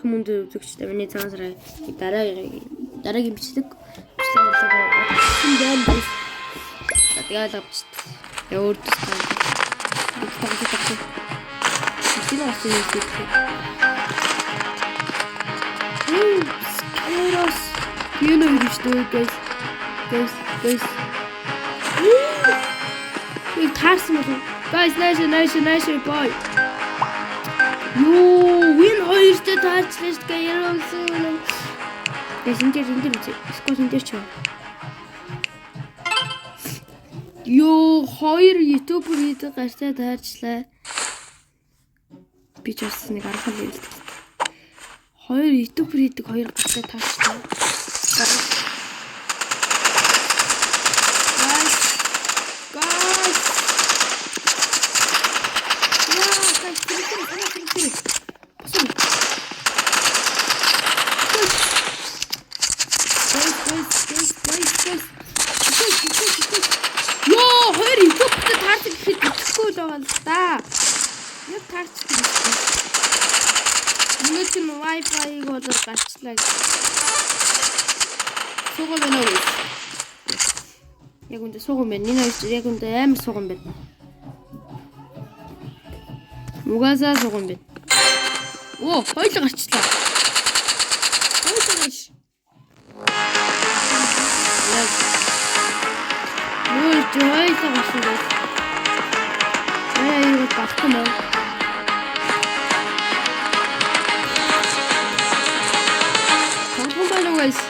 Хүмүүнд үзэгчтэй миний цагаан сарай дараагийн бичлэг тэгээд авчт. Өөр тустай. Сина асууж Скэрос. You know you should guys. We таарсан байна. Guys, nice boy. Юу, win хоёртой таарчлаа шүү дээ. Яруусан. Guys, энэ үзье. Скот энэ ч юм. Юу, хоёр YouTube видео гарчаа таарчлаа. Би ч бас нэг арга хэл хэлдэг. Хоёр YouTube видео хоёр гарчаа таарчлаа. Wi-Fi гол гарчлаа. Сугам байна уу? Яг үндэ сугам байна. Яг үндэ амар сугам байна. Угаасаа сугам байна. Оо, хоёул гарчлаа. Хоёул. Юу жойтой гарчлаа. Яа, батхан маа. Guys.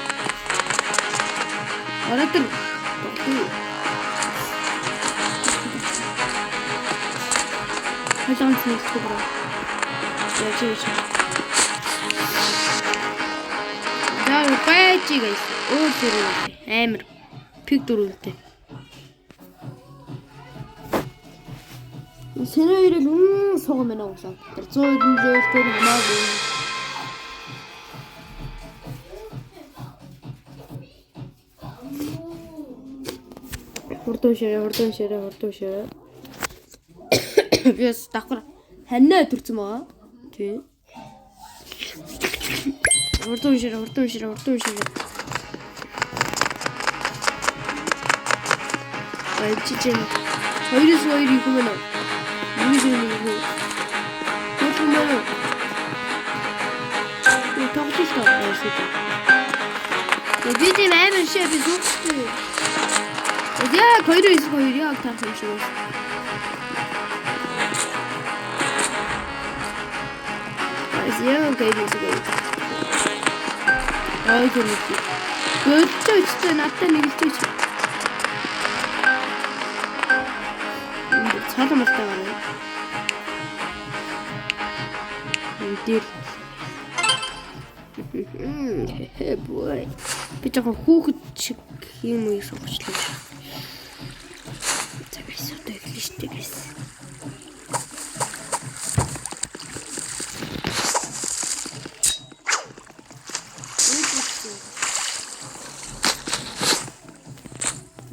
Oratan. Hajaan sini kubra. Jadi. Dah peci guys. Oh seru. Emir. Pik durultu. Seni öyle soğumena olsan. Terzoydun zeytin mavi. Хурдан ширээ. Би бас давхар ханаа төрсөн байгаа. Тий. Хурдан ширээ. Ай чичэн. Хоёрос хоёр их юм байна. Нэг. Хөтмөн. Би тоглолтоо байсан. Би тийм амар шээ би зүгтээ. Я хоёр яг таарсан юм шиг байна. Азия гайдээ. Ай гэнэ. Өчтөө надтай нэгэлж. Цаалан мартаа гараа. Эдэр. Бой. Би яг хүүхэд шиг юм уу сонгочлоо.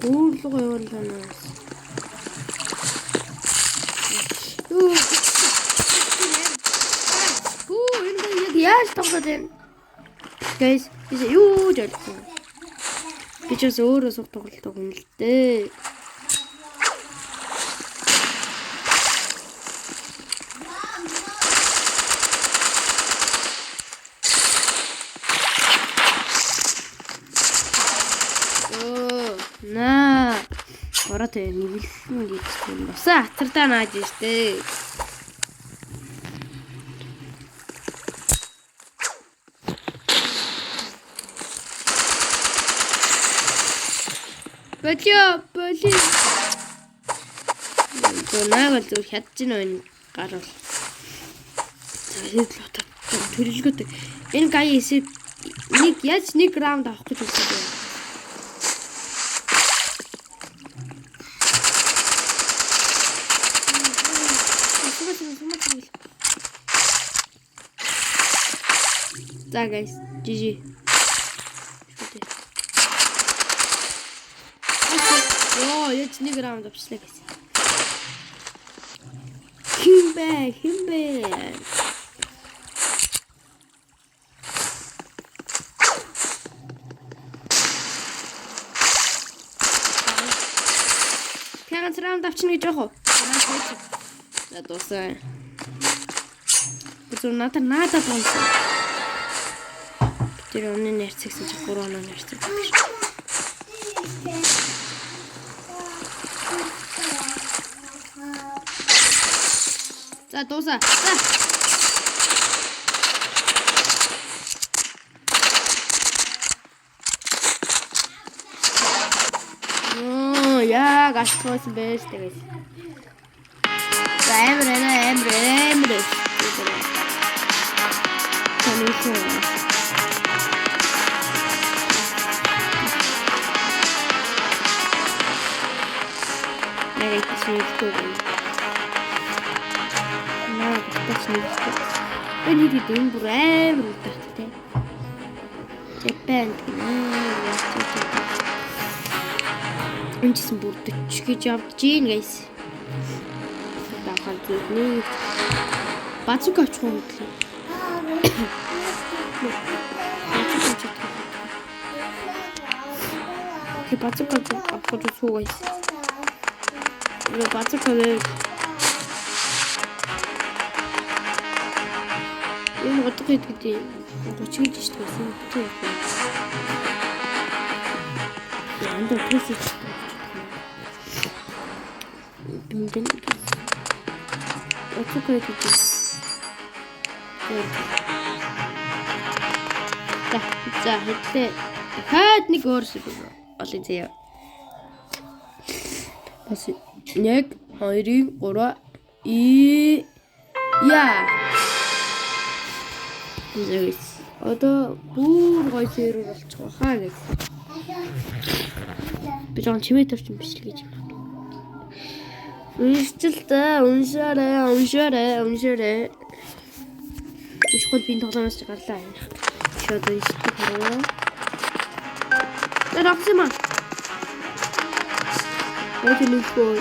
Уулга явуулнаа. Энэ яаж тоглоод байна? Guys, юу жолсон. Би ч бас өөрөө суг тоглолтог юм л дээ. Ороотой нэгэлсэн гэж юм баса хатартаа нааж штэ. Боли. Наавал зүр хядж гин гарвал. Тэгээд л төрөлгөөтэй. Энэ гай эсэд нэг раунд авах гэж үзсэн. За guys, GG. Оо, яц нэг раунд авчлаа guys. Химбэ. ганц раунд авчна гэж яах вэ? За дуусаа. Бид надад бонсон. Тэр өмнө нь ярьцагсан чи 3 оноо ярьцаг. За дуусаа. За. Яг асуусан байж тэгээс. За амир. Танилсан. Нэг тийшээ. Эний дэм бүр амар утгатай. Japan энэсэн бүр 40 гэж явж гин гайс. Дахан зүгний бацук авчих юм гэлээ. Ки бацук авах зүг гайс. Бацук энэ утга гэдэг 30 гэж шүү дээ. Янд утгаас бимбэн утга гэдэг. За хэвлээ. Дахиад нэг өөр шиг олъё заяа. Бас 1 2 3 яа. Зэрэг одоо бүр гоё зэрэг болчих хаа гэж. Би жон чимээ төрч юм биш л гэж юм. Уншилтаа уншаарай. Ишгэл би тоглоомоос гарлаа. Шууд ишгэл хараа. Тэрагсима. Ό,τι нүхөө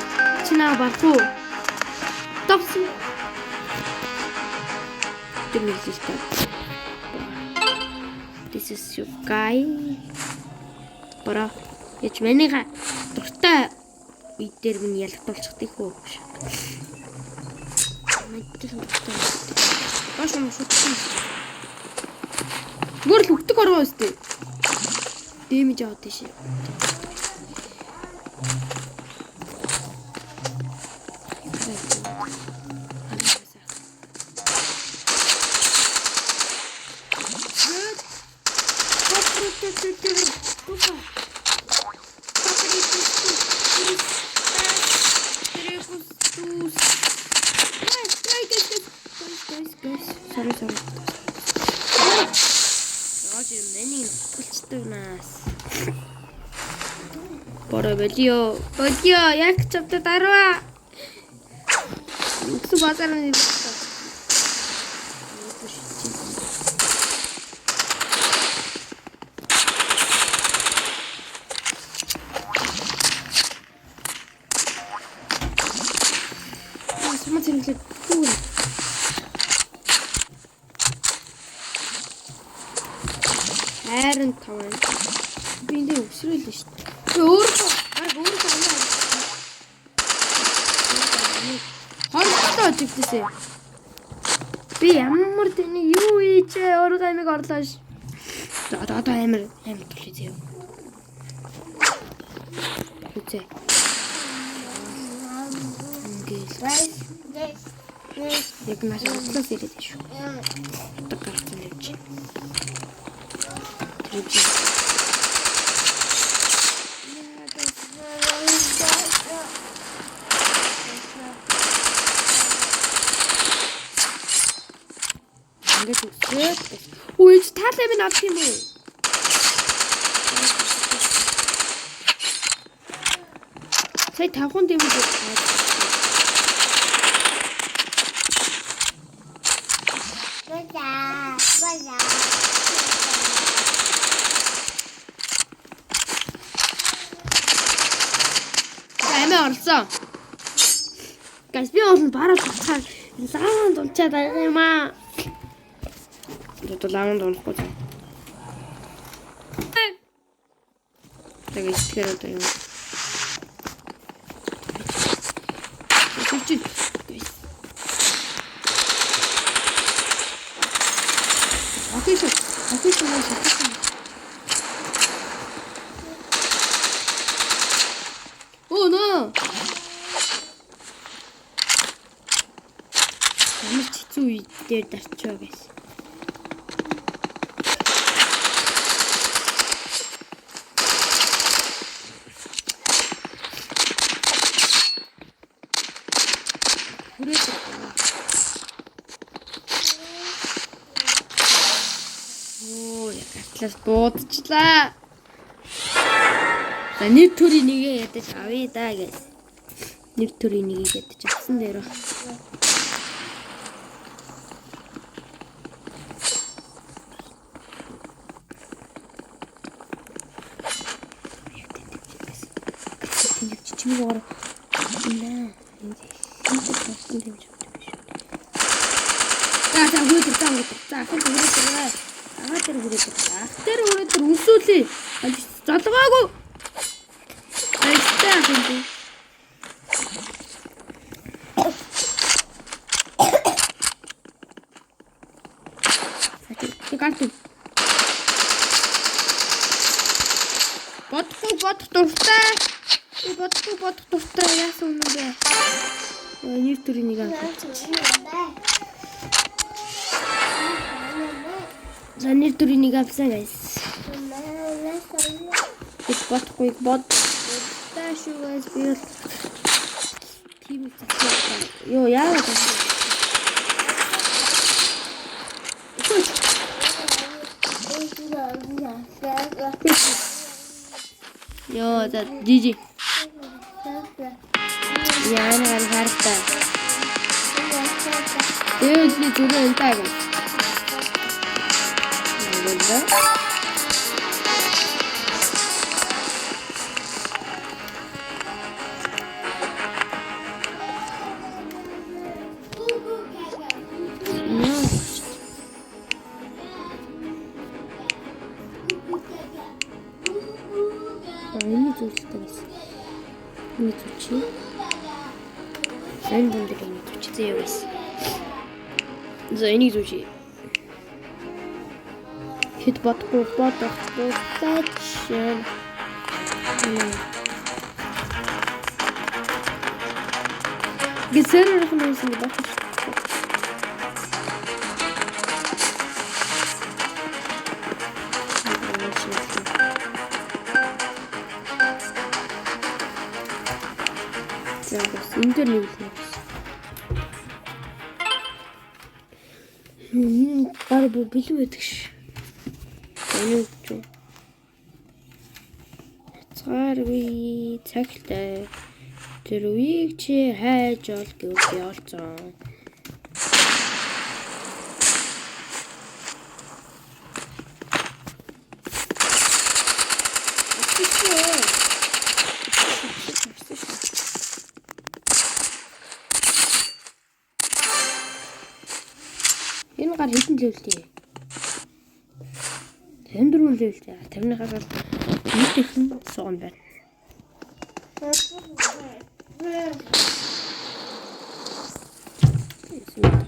чинаа бархуу. Товсон. Тэмэлжтэй. This is your guy. Бара яж манайга дуртай үе дээр минь ялгдуулчихдаг хөө. Мэддэг юм. Баш юм шүтсэн. Зүгээр л хөвтөг ороо өстэй. Дэмэж аваад тийш. Sorry. Рожи мэнийг тулчдаг нас. Бора бодио яг чавта дарва. Үсэг базарны Харин таван. Би энэ өсрөөл шүү дээ. Би өөрөө амиа. Хортой очивдээсэ. Би ямар тэний юу ийчээ өөрөө амиг орлоо ш. Одоо амир төлөө зөө. Үгүй. Яг маш ослоос ирээд шүү. Одоо гарсан явж. Ингээд үсээд. Ой, таалаа минь авах юм уу? Сая 5 дэмж орсон. Гайс би олон бараа тусахаар лаванд унчаад байгаа юм аа. Дото лаванд унахгүй. Тэгээд итгэр одоо юм. Чичи. Окей. Oh no. Ямар хэцүү үе дээр дарчаа гэсэн. Атлас буудчихлаа. За нэг төрийн нэгээ ядаж авъя да гэж. Нэг төрийн нэгийг ядаж авсан дээр. Тэнд чичмэг ороо. Наа. Энд хэлсэн юм шиг. За хөөдөр. За хөөдөр. Тэр хүрээдэр үсүүлээ. Залгаагүй. Айстаа хэнтэй. Гант. Бодох дуртай. Бодох дуртай яасан юм бэ? Нэг төрийн нэг аа. Занир төрийн нэг авсан guys. Бодохгүй таашгүй би тийм их ёо яагаад ёо за жижи яанаар хартай өөдний зүрх энтаг За энийг зүчи. Хит бодохгүй тач. Гэсээр хүмүүс нь бодож. Интернет. Бара билүү байдаг ш. Өнөөдөр цааргүй цагтай тэр үеийг чи хайж ол гэж ялцсан. Энэ гар хэдэн левелтэй? 54 левелтэй. 50-наас нэг ихэнх суган байна.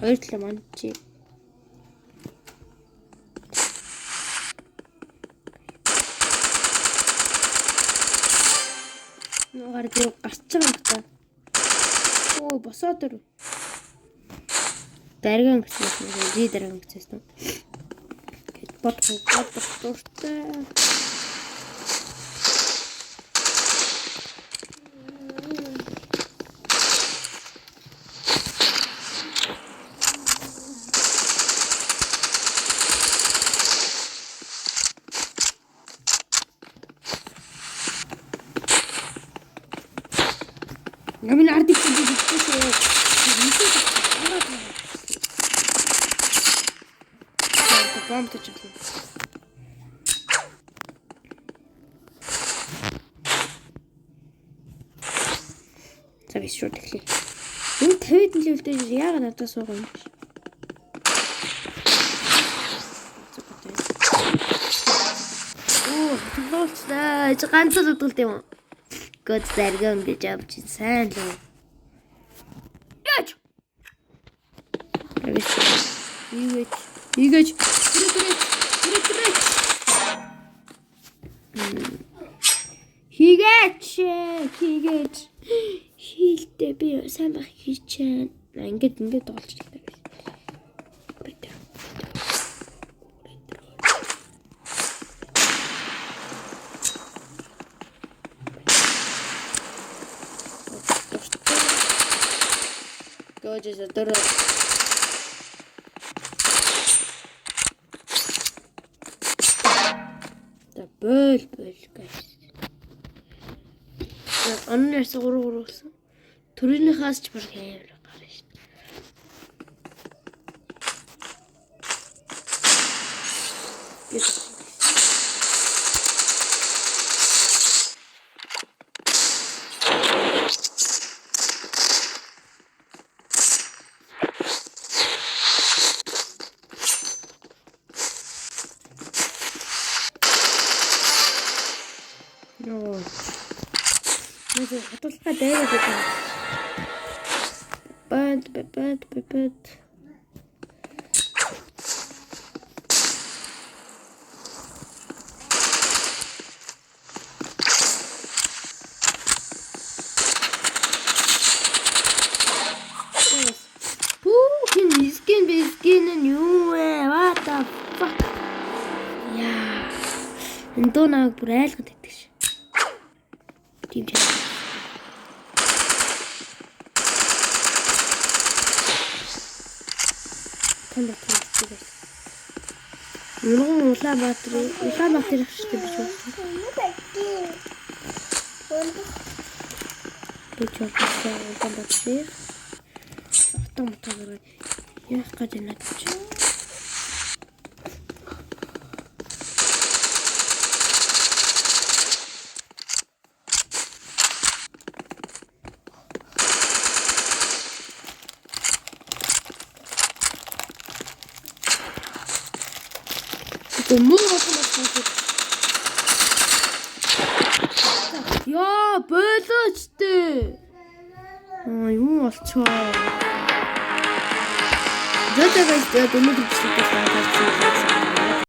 Хоёр талаа манчи. Нугаар дээр гарч байгаа юм та. Оо босоод ир. Дарган гэсэн юм. Жи дарган гэсэн юм. Бодох дуртай. Намын ардик гэдэг бомб төчлөө. За биш шүү тэгэхээр. Энэ 50 левелтэй яагаад надад суугаа юм бэ? Оо, тулцлаа. Ганц л удалт юм. Гол зарган гэж авч сайн л. Ийгэж. Хийгээч. Хийлдэ би сайн байх хийчээ. Ингээд олж ирдэг. Гожис дөрөв. Бөл guys. Оннээс 3 гэсэн. Төрийнхээс ч бүр хэмээр гарна шүү дээ. Надад хатуулгаа дайгаад байна. Бад. Скин нь юу вэ? What the fuck? Яа. Энэ доонаг бүр айлгад идэх ш. Тийм ч. Улаанбаатар ихтэй биш үү? Улаанбаатар. Автоматар яах гэж байна гэж. Яа, болооч дээ. Юу болцоо. Зөтөгөөс өнөөдөр бичлэгтэй